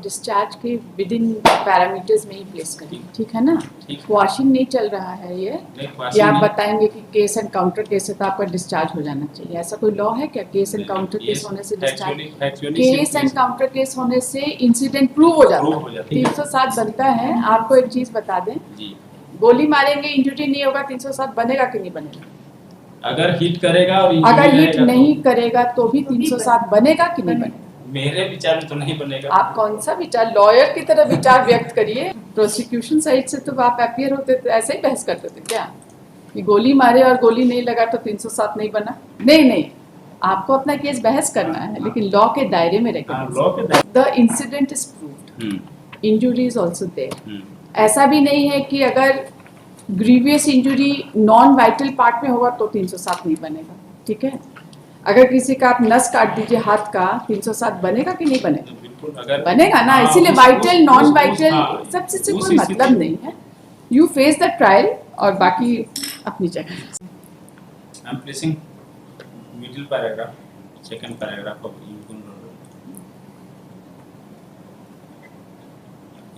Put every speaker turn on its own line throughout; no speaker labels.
Discharge के with in parameters में ही place करें, ठीक है ना? वॉशिंग नहीं चल रहा है ये, या आप बताएंगे कि केस एनकाउंटर केस है तो आपका डिस्चार्ज हो जाना चाहिए, ऐसा कोई लॉ है क्या? केस एनकाउंटर केस होने से डिस्चार्ज, केस एनकाउंटर केस होने से इंसिडेंट प्रूव हो जाता है, 307 बनता है। आपको एक चीज बता दें, गोली मारेंगे इंजरी नहीं होगा, 307 बनेगा कि नहीं बनेगा?
अगर हिट करेगा और
अगर हिट नहीं करेगा तो भी 307 बनेगा कि नहीं बनेगा?
मेरे विचार में तो नहीं बनेगा।
आप कौन सा विचार, लॉयर की तरह विचार व्यक्त करिए। प्रोसिक्यूशन साइड से तो आप अपीयर होते थे, ऐसे ही बहस करते थे क्या कि गोली मारे और गोली नहीं लगा तो 307 नहीं बना? नहीं, आपको अपना केस बहस करना है, लेकिन लॉ के दायरे में रहकर। The incident is proved, injury is also there. ऐसा भी नहीं है कि अगर grievous injury non vital part में होगा तो 307 नहीं बनेगा, ठीक है? अगर किसी का आप नस काट दीजिए हाथ का, 307 बनेगा कि नहीं बनेगा? बनेगा ना। इसीलिए वाइटल नॉन वाइटल सब चीज से कोई मतलब नहीं है। यू फेस द ट्रायल और बाकी अपनी जगह।
I am placing middle paragraph, second paragraph of union order.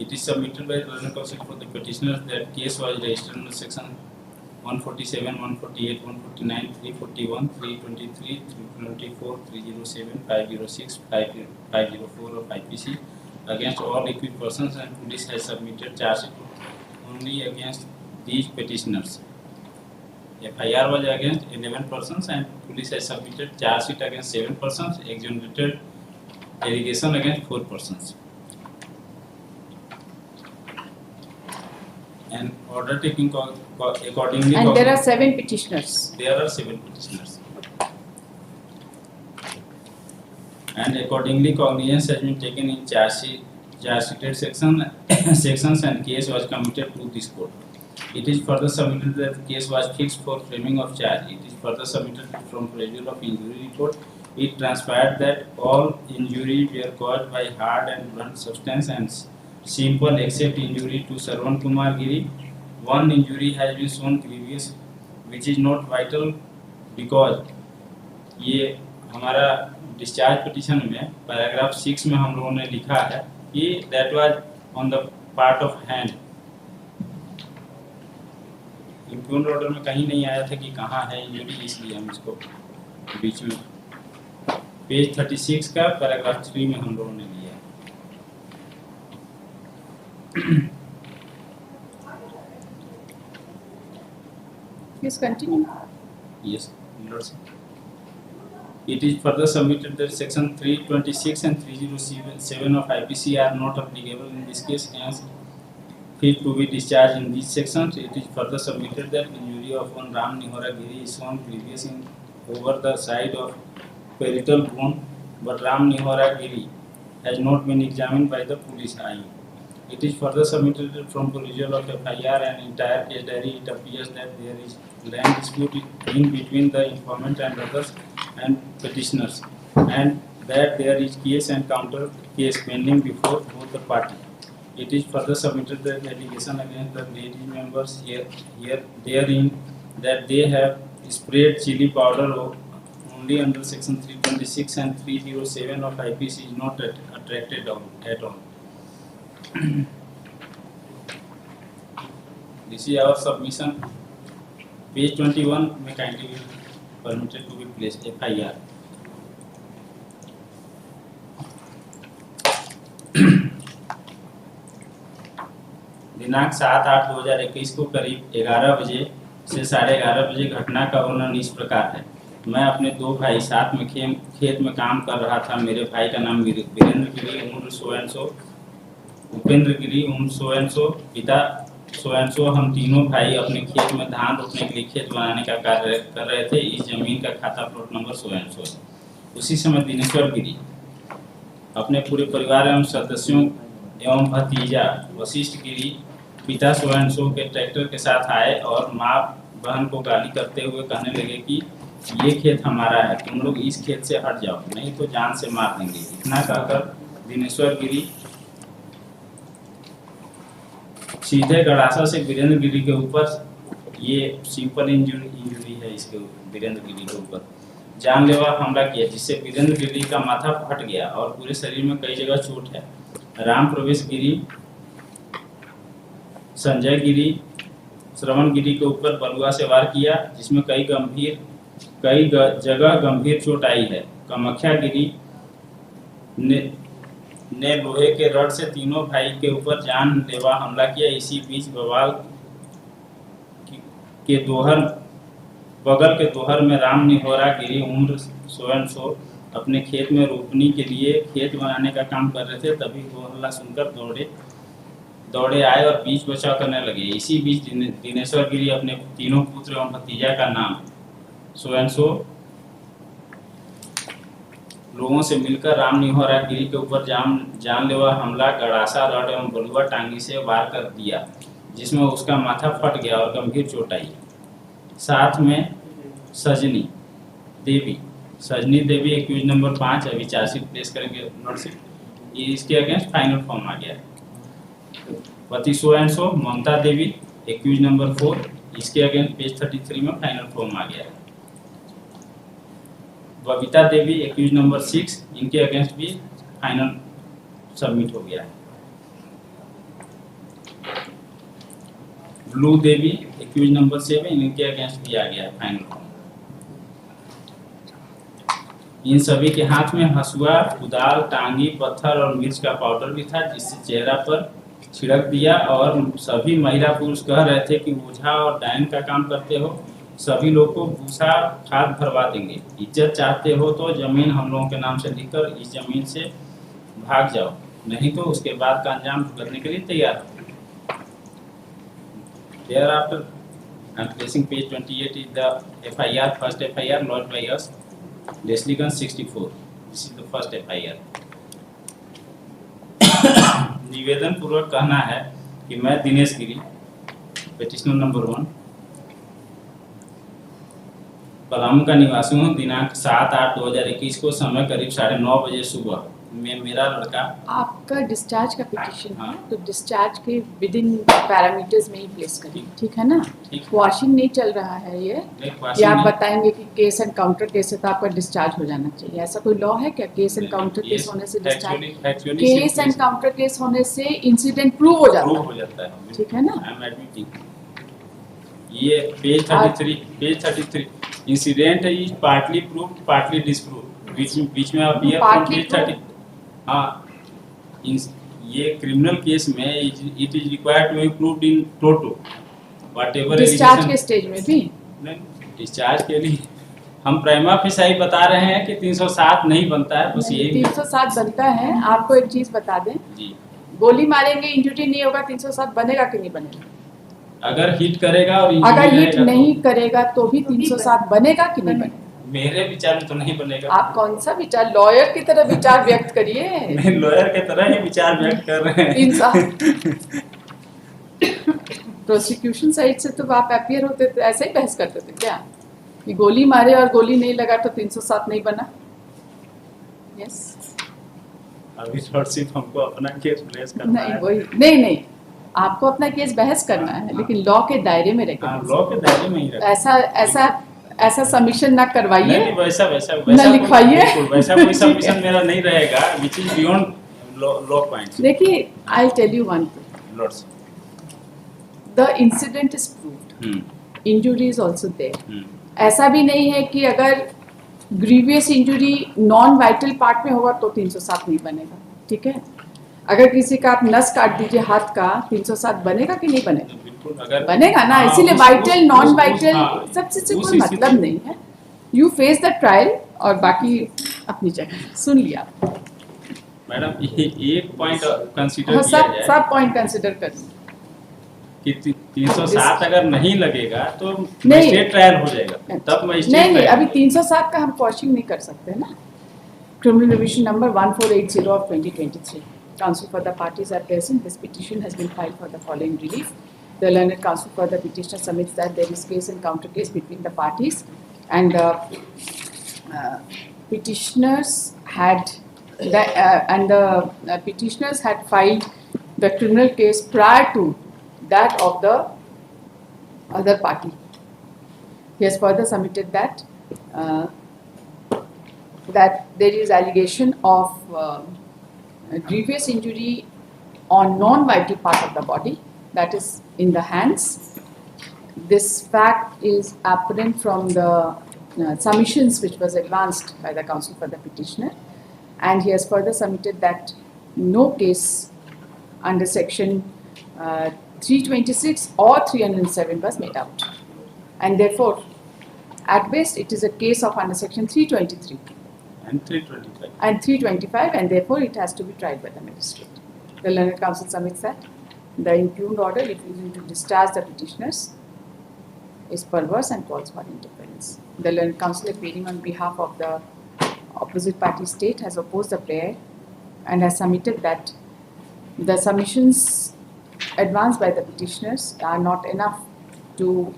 It is submitted by the counsel for the petitioners that case was registered under section 147, 148, 149, 341, 323, 324, 307, 506, 504 of IPC against all equipped persons, and police has submitted charge sheet only against these petitioners. FIR was against 11 persons and police has submitted charge sheet against 7 persons, exonerated allegation against 4 persons. And order taking accordingly.
And there are 7 petitioners.
There are 7 petitioners. And accordingly, cognizance has been taken in charge sheeted sections and case was committed to this court. It is further submitted that the case was fixed for framing of charge. It is further submitted from procedure of injury report. It transpired that all injuries were caused by hard and blunt substance and simple except injury to Sarwan Kumar Giri. One injury has been shown grievous which is not vital because ये हमारा discharge petition में paragraph 6 में हम लोगों ने लिखा है कि that was on the part of hand. Impugn order में कहीं नहीं आया था कि कहाँ है इंजरी, इसलिए हम इसको बीच में पेज 36 का पैराग्राफ 3 में हम लोगों ने लिया।
Yes, continue.
Yes, it is further submitted that section 326 and 307 of IPC are not applicable in this case, hence fit to be discharged in these sections. It is further submitted that injury of one Ram Nihora Giri is shown previous in over the side of parietal bone, but Ram Nihora Giri has not been examined by the police eye. It is further submitted from provisional of FIR and entire case diary. It appears that there is land dispute in between the informant and others and petitioners, and that there is case and counter case pending before both the parties. It is further submitted that allegation against the lady members therein that they have sprayed chili powder only under section 326 and 307 of IPC is not attracted at all. This is our submission. Page 21 may kindly be permitted to be placed FIR. दिनांक 7/8/2021 को करीब 11 बजे से 11:30 बजे घटना का वर्णन इस प्रकार है। मैं अपने 2 भाई साथ में खेत में काम कर रहा था। मेरे भाई का नाम वीरेंद्र गिरी उम्र सो एंड सो, उपेंद्र गिरी उम्र सो एंड सो, पिता सो एंड सो। हम तीनों भाई अपने खेत में धान रोपने के लिए खेत बनाने का कार्य कर रहे थे। इस जमीन का खाता plot number so and so. उसी समय दिनेश्वर गिरी अपने पूरे परिवार एवं सदस्यों एवं भतीजा वशिष्ठ गिरी पिता सो एंड सो के ट्रैक्टर के साथ आए और माँ बहन को गाली करते हुए कहने लगे कि ये खेत हमारा है, तुम लोग इस खेत से हट जाओ नहीं तो जान से मार देंगे। इतना कहकर दिनेश्वर गिरी सीधे गड़ासा से वीरेंद्र गिरी के ऊपर, ये सिंपल इंजरी है इसके वीरेंद्र गिरी के ऊपर, जानलेवा हमला किया जिससे वीरेंद्र गिरी का माथा फट गया और पूरे शरीर में कई जगह चोट है। राम प्रवेश गिरी, संजय गिरी, श्रवण गिरी के ऊपर बलुआ से वार किया, जिसमें कई जगह गंभीर चोट आई है। कामाख्या गिरी ने लोहे के रड से तीनों भाई के ऊपर जानलेवा हमला किया। इसी बीच बवाल के बगल के दोहर में राम निहोरा गिरी उम्र 100 अपने खेत में रोपनी के लिए खेत बनाने का काम कर रहे थे। तभी वो हल्ला सुनकर दौड़े आए और बीच बचाव करने लगे। इसी बीच दिनेश्वर गिरी अपने तीनों पुत्र एवं भतीजा का नाम 100 लोगों से मिलकर राम निहोरा गिरी के ऊपर जानलेवा हमला गड़ासा रड एवं बलुआ टांगी से वार कर दिया, जिसमें उसका माथा फट गया और गंभीर चोट आई। साथ में सजनी देवी एक्यूज नंबर 5 अभी चार्जशीट प्लेस करेंगे लॉर्डशिप, इसके अगेंस्ट फाइनल फॉर्म आ गया है। पति 100 ममता देवी एक्यूज नंबर 4, इसके अगेंस्ट पेज 33 में फाइनल फॉर्म आ गया है। बबीता देवी एक्यूज नंबर 6, इनके अगेंस्ट भी फाइनल सबमिट हो गया है। ब्लू देवी एक्यूज नंबर 7, इनके अगेंस्ट भी आ गया है फाइनल फॉर्म। इन सभी के हाथ में हसुआ, कुदाल, टांगी, पत्थर और मिर्च का पाउडर भी था, जिससे चेहरा पर छिड़क दिया। और सभी महिला पुरुष कह रहे थे कि ओझा और डायन का काम करते हो, सभी लोग को भूसा खाद भरवा देंगे। इज्जत चाहते हो तो जमीन हम लोगों के नाम से लिखकर इस जमीन से भाग जाओ, नहीं तो उसके बाद का अंजाम भुगतने के लिए तैयार हो। Thereafter, I'm placing page 28 is the FIR, first FIR lodged by us, Leslie 64. This is the first FIR. निवेदन पूर्वक कहना है कि मैं दिनेश गिरी, पेटिशनर नंबर 1, पलामू का निवासी हूँ। दिनांक 7/8/2021 को समय करीब 9:30 बजे सुबह में मेरा लड़का।
आपका डिस्चार्ज का पिटीशन
हाँ।
है, तो डिस्चार्ज के विद इन पैरामीटर्स में ही प्लेस करिए, ठीक है ना?
ठीक।
वॉशिंग नहीं चल रहा है ये, या आप बताएंगे कि केस एंड काउंटर केस है तो आपका डिस्चार्ज हो जाना चाहिए। ऐसा कोई लॉ है क्या? केस एंड काउंटर केस होने से discharge? Case and counter case होने से इंसिडेंट प्रूव हो जाता है, ठीक है ना?
ये page 33 incident is partly proved partly disproved, बीच में आप ये पेज 30। हाँ, ये क्रिमिनल केस में it is required to be proved in toto whatever
discharge के स्टेज में भी।
नहीं, डिस्चार्ज के लिए हम प्राइमा फेसाई बता रहे हैं कि 307 नहीं बनता है, बस यही
307 बनता है। आपको एक चीज बता दें
जी,
गोली मारेंगे इंजरी नहीं होगा, 307 बनेगा कि नहीं बनेगा?
अगर हिट करेगा और
अगर हिट नहीं करेगा तो भी 307 बनेगा कि नहीं बनेगा?
मेरे विचार में तो नहीं बनेगा।
आप कौन सा विचार, लॉयर की तरह विचार व्यक्त करिए।
मैं लॉयर के तरह ही विचार व्यक्त कर रहे हैं।
प्रोसिक्यूशन साइड से तो आप अपीयर होते थे, ऐसे ही बहस करते थे क्या कि गोली मारे और गोली नहीं लगा तो 307 नहीं बना? यस।
अभी सिर्फ हमको अपना केस प्लेस करना
नहीं,
है।
वही नहीं, आपको अपना केस बहस करना है, लेकिन लॉ के दायरे में रहकर।
लॉ के दायरे में ही रखना।
ऐसा सबमिशन ना करवाइए,
नहीं, वैसा
ना लिखवाइए।
वैसा कोई सबमिशन मेरा नहीं रहेगा which is beyond law points।
देखिए, I'll tell you one thing,
Lords,
the incident is proved, injury is also there। ऐसा भी नहीं है कि अगर grievous injury non vital part में होगा तो 307 नहीं बनेगा, ठीक है? अगर किसी का आप नस काट दीजिए हाथ का, 307 बनेगा कि नहीं बनेगा?
अगर
बनेगा ना। इसीलिए वाइटल नॉन वाइटल सबसे से कोई मतलब नहीं है। यू फेस द ट्रायल और बाकी अपनी जगह। सुन लिया
मैडम, एक पॉइंट कंसीडर
हाँ,
किया जाए,
सब पॉइंट कंसीडर कर
कि 307 अगर नहीं लगेगा तो मजिस्ट्रेट ट्रायल हो जाएगा, तब मजिस्ट्रेट
नहीं, अभी 307 का हम क्वेश्चन नहीं कर सकते ना। Criminal revision number 1480 of 2023। Counsel for the parties are present. This petition has been filed for the following relief. The learned counsel for the petitioner submits that there is case and counter case between the parties, and the petitioners had filed the criminal case prior to that of the other party. He has further submitted that there is allegation of grievous injury on non-vital part of the body, that is in the hands. This fact is apparent from the submissions which was advanced by the counsel for the petitioner, and he has further submitted that no case under section 326 or 307 was made out, and therefore at best it is a case of under section 323
and 325.
and 325, and therefore it has to be tried by the magistrate. The learned counsel submits that the impugned order refusing to discharge the petitioners is perverse and calls for interference. The learned counsel appearing on behalf of the opposite party state has opposed the prayer and has submitted that the submissions advanced by the petitioners are not enough to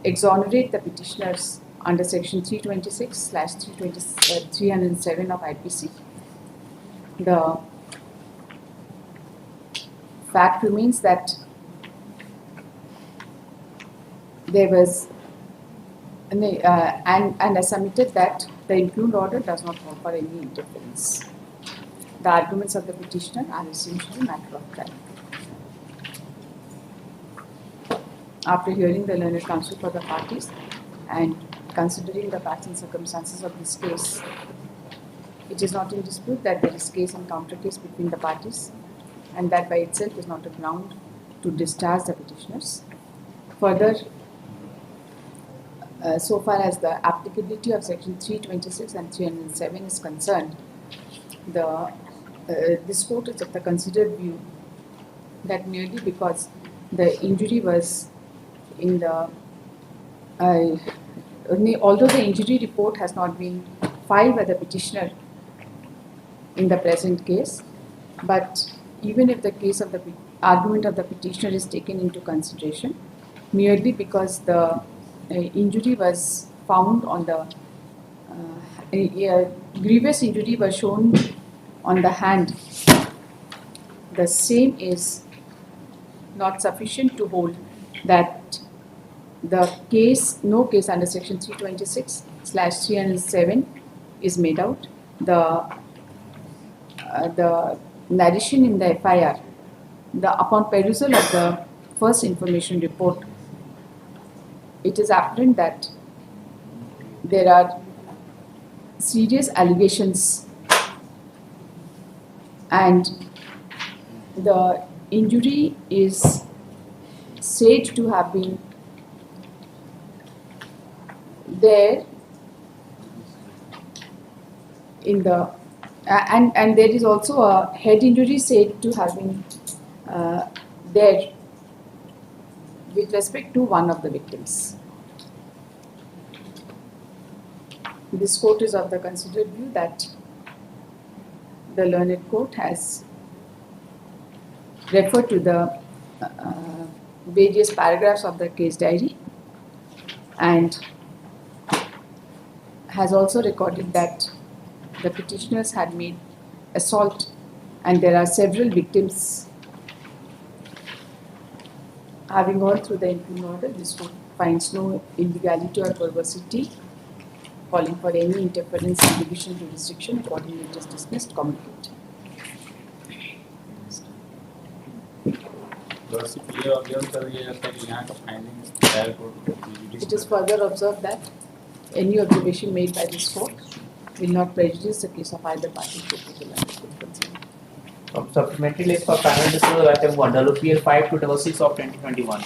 exonerate the petitioners under section 326/307 of IPC. The fact remains that there was and has submitted that the impugned order does not offer any interference. The arguments of the petitioner are essentially matter of time. After hearing the learned counsel for the parties and considering the facts and circumstances of this case, it is not in dispute that there is case and counter case between the parties, and that by itself is not a ground to discharge the petitioners. Further, so far as the applicability of section 326 and 307 is concerned, this court is of the considered view that merely because the injury was in the although the injury report has not been filed by the petitioner in the present case, but even if the case of the argument of the petitioner is taken into consideration, merely because the injury was found on the grievous injury was shown on the hand, the same is not sufficient to hold that the case, no case under section 326/307 is made out. The narration in the FIR, upon perusal of the first information report, it is apparent that there are serious allegations and the injury is said to have been there in the and there is also a head injury said to have been there with respect to one of the victims. This court is of the considered view that the learned court has referred to the various paragraphs of the case diary and has also recorded that the petitioners had made assault and there are several victims. Having gone through the impugned order, this court finds no illegality or perversity, calling for any interference in division jurisdiction. Accordingly, it is dismissed. Communicate. It is further observed that any observation made by this court will not prejudice the case of either party.
Supplementary list for panel disclosure item 1 WPL 5266 of 2021.